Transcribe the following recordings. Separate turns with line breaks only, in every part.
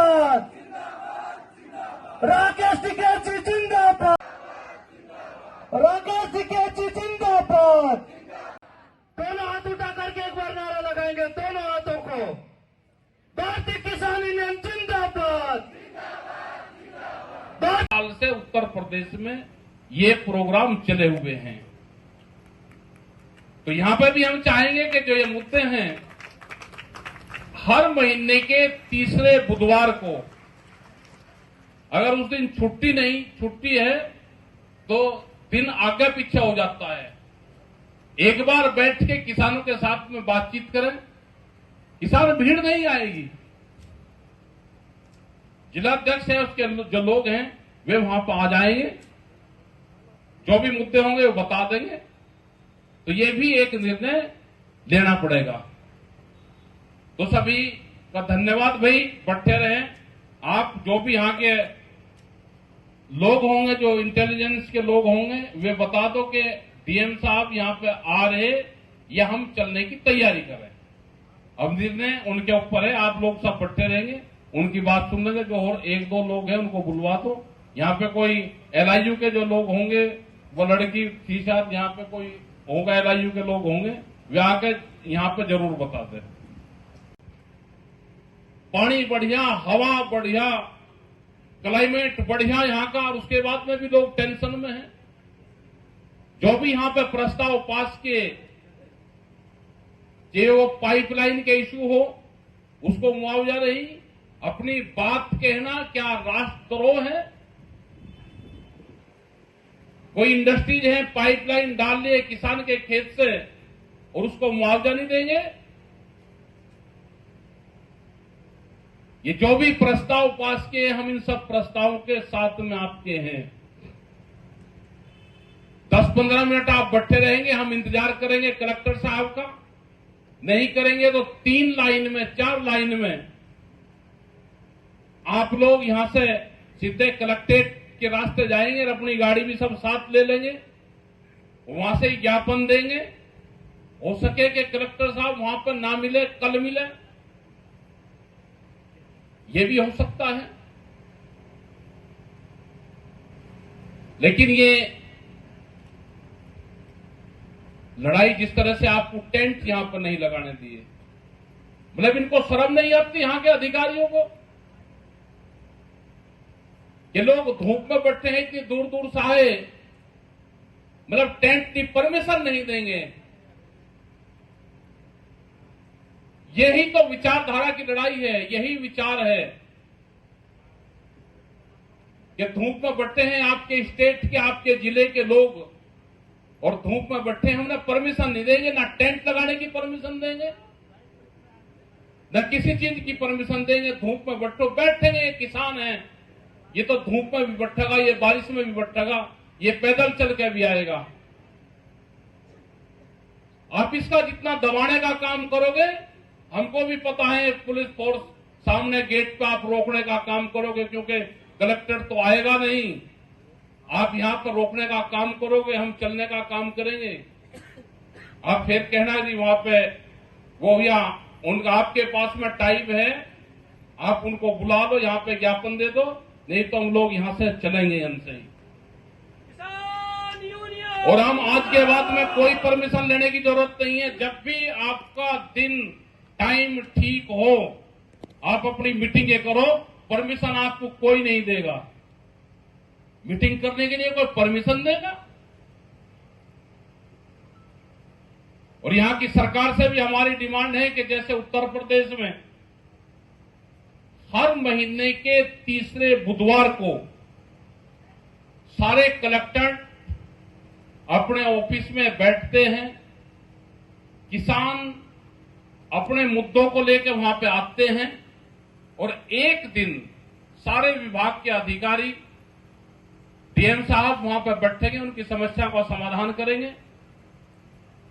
जिंदाबाद, राकेश टिकैत जी जिंदाबाद, राकेश टिकैत जी जिंदाबाद। दोनों हाथ उठा करके एक बार नारा लगाएंगे, दोनों हाथों को। भारतीय किसान यूनियन जिंदाबाद।
साल से उत्तर प्रदेश में ये प्रोग्राम चले हुए हैं, तो यहां पर भी हम चाहेंगे कि जो ये मुद्दे हैं, हर महीने के तीसरे बुधवार को, अगर उस दिन छुट्टी है तो दिन आगे पीछे हो जाता है, एक बार बैठ के किसानों के साथ में बातचीत करें। किसान भीड़ नहीं आएगी, जिलाध्यक्ष है उसके जो लोग हैं वे वहां पर आ जाएंगे, जो भी मुद्दे होंगे वो बता देंगे। तो ये भी एक निर्णय लेना पड़ेगा। तो सभी का धन्यवाद भाई, बैठे रहें आप। जो भी यहाँ के लोग होंगे, जो इंटेलिजेंस के लोग होंगे, वे बता दो कि डीएम साहब यहाँ पे आ रहे या हम चलने की तैयारी कर रहे हैं। अब निर्णय उनके ऊपर है, आप लोग सब बैठे रहेंगे, उनकी बात सुन लेंगे। जो और एक दो लोग हैं उनको बुलवा दो। यहाँ पे कोई एलआईयू के जो लोग होंगे, वो लड़की थी शायद, यहाँ पे कोई होगा एलआईयू के लोग होंगे, वे आके यहाँ पे जरूर बता दें। पानी बढ़िया, हवा बढ़िया, क्लाइमेट बढ़िया यहाँ का, और उसके बाद में भी लोग टेंशन में हैं। जो भी यहाँ पे प्रस्ताव पास किए, चाहे वो पाइपलाइन के इश्यू हो, उसको मुआवजा नहीं, अपनी बात कहना क्या राष्ट्रद्रोह है? कोई इंडस्ट्रीज है, पाइपलाइन डाल लिए किसान के खेत से और उसको मुआवजा नहीं देंगे? ये जो भी प्रस्ताव पास किए, हम इन सब प्रस्तावों के साथ में आपके हैं। 10-15 मिनट आप बैठे रहेंगे, हम इंतजार करेंगे कलेक्टर साहब का। नहीं करेंगे तो 3 लाइन में, 4 लाइन में आप लोग यहां से सीधे कलेक्ट्रेट के रास्ते जाएंगे और अपनी गाड़ी भी सब साथ ले लेंगे, वहां से ज्ञापन देंगे। हो सके कि कलेक्टर साहब वहां पर ना मिले, कल मिले, ये भी हो सकता है। लेकिन ये लड़ाई जिस तरह से आपको टेंट यहां पर नहीं लगाने दिए, मतलब इनको शर्म नहीं आती यहां के अधिकारियों को? ये लोग धूप में बैठे हैं, इतनी दूर दूर से आए, मतलब टेंट की परमिशन नहीं देंगे। यही तो विचारधारा की लड़ाई है, यही विचार है कि धूप में बैठे हैं आपके स्टेट के, आपके जिले के लोग, और धूप में बैठे हैं, उन्हें परमिशन नहीं देंगे, ना टेंट लगाने की परमिशन देंगे, न किसी चीज की परमिशन देंगे। धूप में बैठेंगे, ये किसान है, ये तो धूप में भी बैठेगा, ये बारिश में भी बैठेगा, ये पैदल चल के भी आएगा। आप इसका जितना दबाने का काम करोगे, हमको भी पता है, पुलिस फोर्स सामने गेट पे आप रोकने का काम करोगे, क्योंकि कलेक्टर तो आएगा नहीं। आप यहां पर रोकने का काम करोगे, हम चलने का काम करेंगे। आप फिर कहना जी वहां पे वो, या उनका आपके पास में टाइम है, आप उनको बुला लो, यहां पे ज्ञापन दे दो, नहीं तो हम लोग यहां से चलेंगे यहां से। और हम आज के बाद में कोई परमिशन लेने की जरूरत नहीं है। जब भी आपका दिन टाइम ठीक हो, आप अपनी मीटिंगें करो, परमिशन आपको कोई नहीं देगा। मीटिंग करने के लिए कोई परमिशन देगा? और यहां की सरकार से भी हमारी डिमांड है कि जैसे उत्तर प्रदेश में हर महीने के तीसरे बुधवार को सारे कलेक्टर अपने ऑफिस में बैठते हैं, किसान अपने मुद्दों को लेकर वहां पे आते हैं, और एक दिन सारे विभाग के अधिकारी, डीएम साहब वहां पर बैठेंगे, उनकी समस्या का समाधान करेंगे।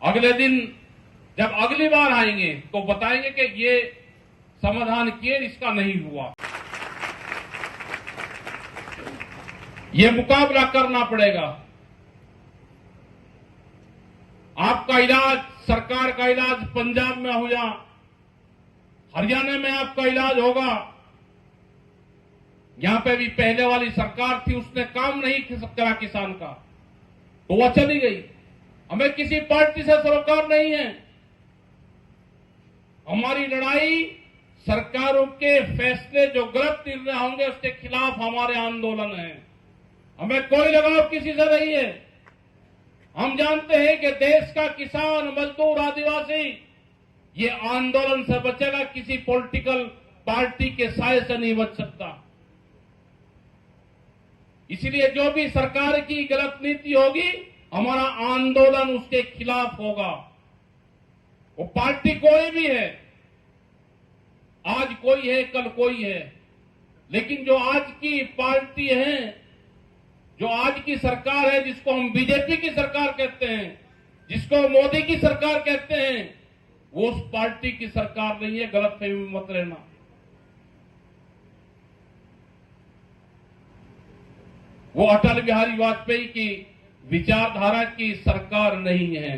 अगले दिन जब अगली बार आएंगे तो बताएंगे कि ये समाधान किए, इसका नहीं हुआ। ये मुकाबला करना पड़ेगा। आपका इलाज, सरकार का इलाज पंजाब में हो या हरियाणा में आपका इलाज होगा, यहां पे भी पहले वाली सरकार थी, उसने काम नहीं करा किसान का, तो वह चली गई। हमें किसी पार्टी से सरोकार नहीं है। हमारी लड़ाई सरकारों के फैसले जो गलत निर्णय होंगे उसके खिलाफ हमारे आंदोलन है। हमें कोई लगाव किसी से नहीं है। हम जानते हैं कि देश का किसान, मजदूर, आदिवासी ये आंदोलन से बचेगा, किसी पॉलिटिकल पार्टी के साए से नहीं बच सकता। इसलिए जो भी सरकार की गलत नीति होगी, हमारा आंदोलन उसके खिलाफ होगा। वो पार्टी कोई भी है, आज कोई है, कल कोई है, लेकिन जो आज की पार्टी है, जो आज की सरकार है, जिसको हम बीजेपी की सरकार कहते हैं, जिसको मोदी की सरकार कहते हैं, वो उस पार्टी की सरकार नहीं है। गलतफहमी में मत रहना। वो अटल बिहारी वाजपेयी की विचारधारा की सरकार नहीं है।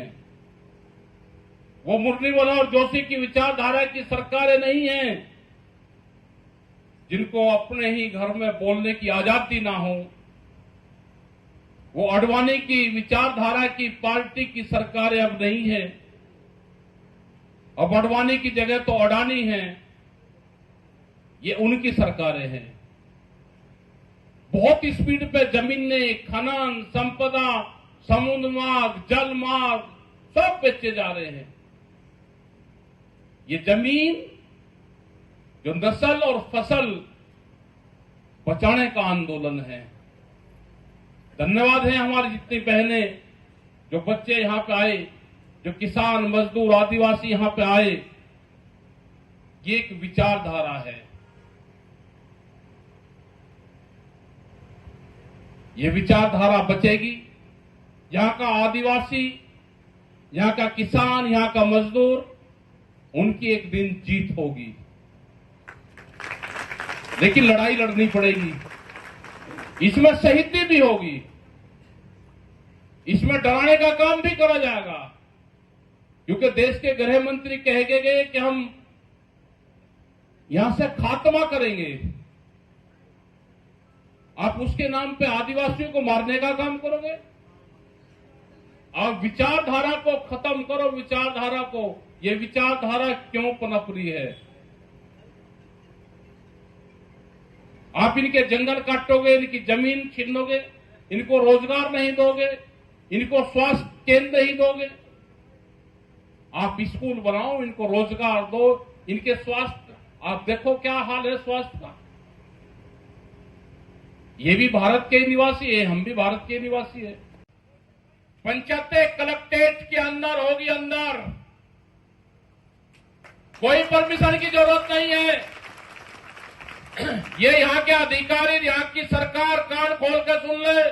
वो मुरली मनोहर जोशी की विचारधारा की सरकारें नहीं है। जिनको अपने ही घर में बोलने की आजादी ना हो, वो अडवाणी की विचारधारा की पार्टी की सरकारें अब नहीं है। अब अडवाणी की जगह तो अडानी है। ये उनकी सरकारें हैं। बहुत स्पीड पे जमीन ने खनन, संपदा, समुद्र मार्ग, जल मार्ग सब बेचे जा रहे हैं। ये जमीन जो नस्ल और फसल बचाने का आंदोलन है। धन्यवाद है हमारी जितनी बहनें, जो बच्चे यहां पे आए, जो किसान, मजदूर, आदिवासी यहां पे आए। ये एक विचारधारा है। ये विचारधारा बचेगी। यहां का आदिवासी, यहां का किसान, यहां का मजदूर, उनकी एक दिन जीत होगी। लेकिन लड़ाई लड़नी पड़ेगी। इसमें शहीदी भी होगी। इसमें डराने का काम भी करा जाएगा, क्योंकि देश के गृह मंत्री कह के गए कि हम यहां से खात्मा करेंगे। आप उसके नाम पे आदिवासियों को मारने का काम करोगे? आप विचारधारा को खत्म करो। विचारधारा को, ये विचारधारा क्यों पनप रही है? आप इनके जंगल काटोगे, इनकी जमीन छीनोगे, इनको रोजगार नहीं दोगे, इनको स्वास्थ्य केंद्र नहीं दोगे। आप स्कूल बनाओ, इनको रोजगार दो, इनके स्वास्थ्य, आप देखो क्या हाल है स्वास्थ्य का। ये भी भारत के निवासी है, हम भी भारत के निवासी है। पंचायतें कलेक्ट्रेट के अंदर होगी। अंदर कोई परमिशन की जरूरत नहीं है। ये यहां के अधिकारी, यहां की सरकार कान खोल कर सुन ले।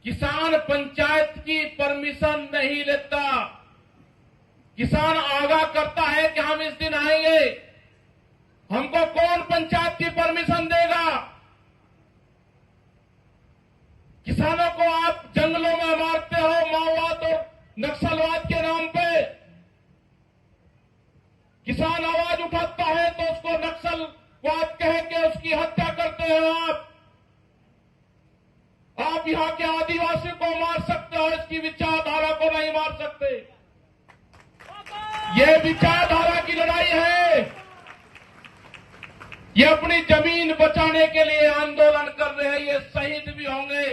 किसान पंचायत की परमिशन नहीं लेता। किसान आगाह करता है कि हम इस दिन आएंगे, हमको कौन पंचायत की परमिशन देगा? किसानों को आप जंगलों में मारते हो, माओवाद और नक्सलवाद के नाम पे। किसान आवाज उठाता है तो उसको नक्सलवाद कह के उसकी हत्या करते हो आप यहां के आदिवासी को मार सकते हो, इसकी विचारधारा को नहीं मार सकते। ये विचारधारा की लड़ाई है। ये अपनी जमीन बचाने के लिए आंदोलन कर रहे हैं। ये शहीद भी होंगे।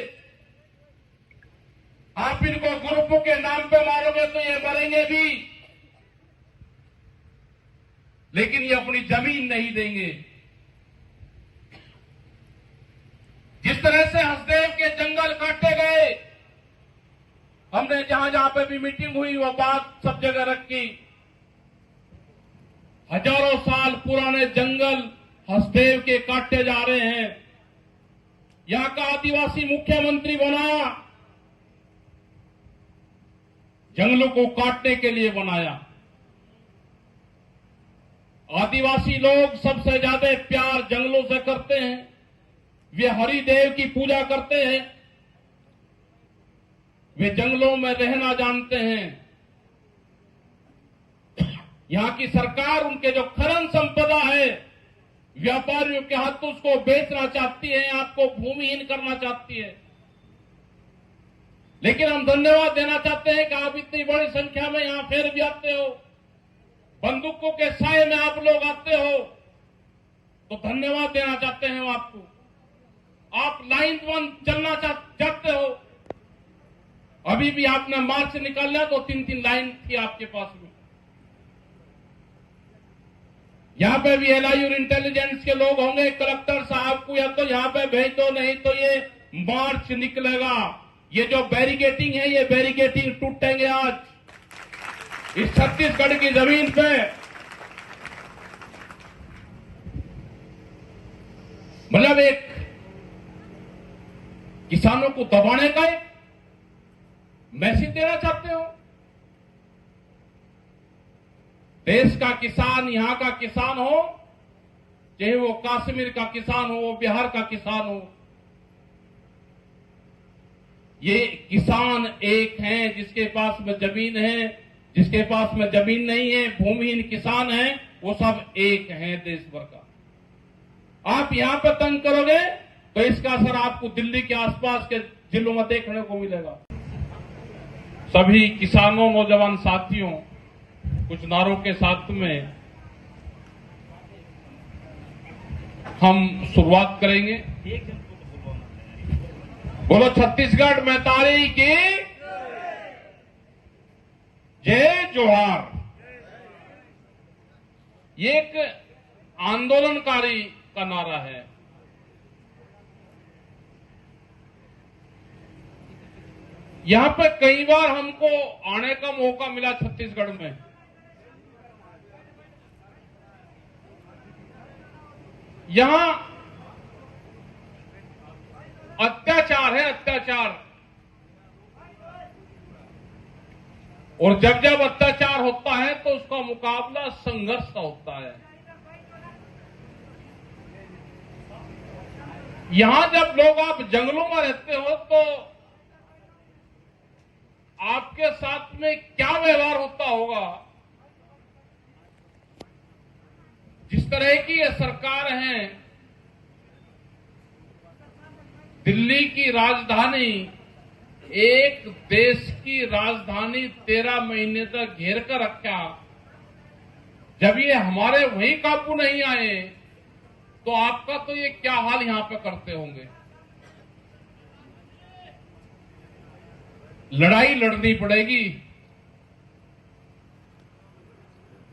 आप इनको ग्रुपों के नाम पे मारोगे तो ये मरेंगे भी, लेकिन ये अपनी जमीन नहीं देंगे। जिस तरह से हसदेव के जंगल काटे गए, हमने जहां जहां पे भी मीटिंग हुई वो बात सब जगह रखी। हजारों साल पुराने जंगल हसदेव के काटे जा रहे हैं। यहां का आदिवासी मुख्यमंत्री बनाया, जंगलों को काटने के लिए बनाया। आदिवासी लोग सबसे ज्यादा प्यार जंगलों से करते हैं। वे हरिदेव की पूजा करते हैं। वे जंगलों में रहना जानते हैं। यहां की सरकार उनके जो खनन संपदा है व्यापारियों के हाथों उसको बेचना चाहती है, आपको भूमिहीन करना चाहती है। लेकिन हम धन्यवाद देना चाहते हैं कि आप इतनी बड़ी संख्या में यहां फिर भी आते हो, बंदूकों के साए में आप लोग आते हो, तो धन्यवाद देना चाहते हैं आपको। आप लाइन वन चलना चाहते हो। अभी भी आपने मार्च निकालना तो 3-3 लाइन थी आपके पास में। यहां पे भी एलआई और इंटेलिजेंस के लोग होंगे, कलेक्टर साहब को या तो यहां पे भेज दो, नहीं तो ये मार्च निकलेगा। ये जो बैरिकेटिंग है, ये बैरिकेटिंग टूटेंगे आज इस छत्तीसगढ़ की जमीन पे। मतलब एक किसानों को दबाने का एक मैसेज देना चाहते हो। देश का किसान, यहां का किसान हो, चाहे वो कश्मीर का किसान हो, वो बिहार का किसान हो, ये किसान एक हैं। जिसके पास में जमीन है, जिसके पास में जमीन नहीं है, भूमिहीन किसान है, वो सब एक हैं देश भर का। आप यहां पर तंग करोगे तो इसका असर आपको दिल्ली के आसपास के जिलों में देखने को मिलेगा। सभी किसानों, नौजवान साथियों, कुछ नारों के साथ में हम शुरुआत करेंगे। बोलो छत्तीसगढ़ मैतारी की जय जोहार। ये एक आंदोलनकारी का नारा है। यहां पे कई बार हमको आने का मौका मिला छत्तीसगढ़ में। यहां अत्याचार है, अत्याचार। और जब जब अत्याचार होता है तो उसका मुकाबला संघर्ष का होता है। यहां जब लोग आप जंगलों में रहते हो तो आपके साथ में क्या व्यवहार होता होगा। जिस तरह की ये सरकार है, दिल्ली की राजधानी, एक देश की राजधानी 13 महीने तक घेर कर रखा। जब ये हमारे वहीं काबू नहीं आए तो आपका तो ये क्या हाल यहां पे करते होंगे। लड़ाई लड़नी पड़ेगी,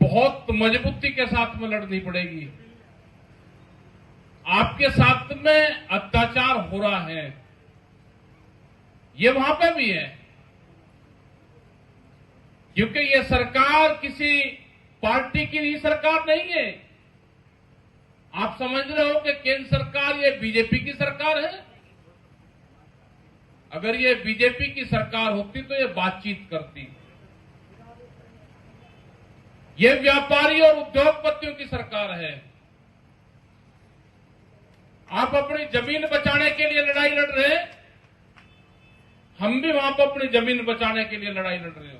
बहुत मजबूती के साथ में लड़नी पड़ेगी। आपके साथ में अत्याचार हो रहा है, ये वहां पे भी है, क्योंकि ये सरकार किसी पार्टी की भी सरकार नहीं है। आप समझ रहे हो कि केंद्र सरकार ये बीजेपी की सरकार है। अगर ये बीजेपी की सरकार होती तो ये बातचीत करती। ये व्यापारी और उद्योगपतियों की सरकार है। आप अपनी जमीन बचाने के लिए लड़ाई लड़ रहे हैं, हम भी वहां पर अपनी जमीन बचाने के लिए लड़ाई लड़ रहे हो।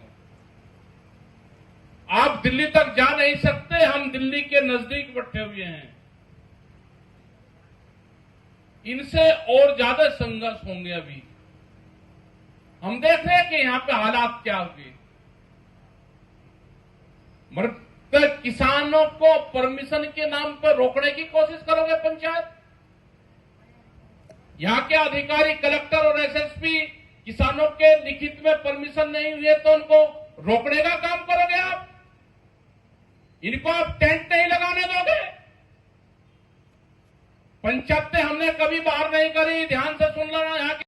आप दिल्ली तक जा नहीं सकते, हम दिल्ली के नजदीक बैठे हुए हैं। इनसे और ज्यादा संघर्ष होंगे। अभी हम देख रहे हैं कि यहां पे हालात क्या होंगे। मगर किसानों को परमिशन के नाम पर रोकने की कोशिश करोगे पंचायत। यहां के अधिकारी, कलेक्टर और एसएसपी किसानों के लिखित में परमिशन नहीं हुई है तो उनको रोकने का काम करोगे आप। इनको आप टेंट नहीं लगाने दोगे। पंचायतें हमने कभी बाहर नहीं करी, ध्यान से सुन लेना। यहाँ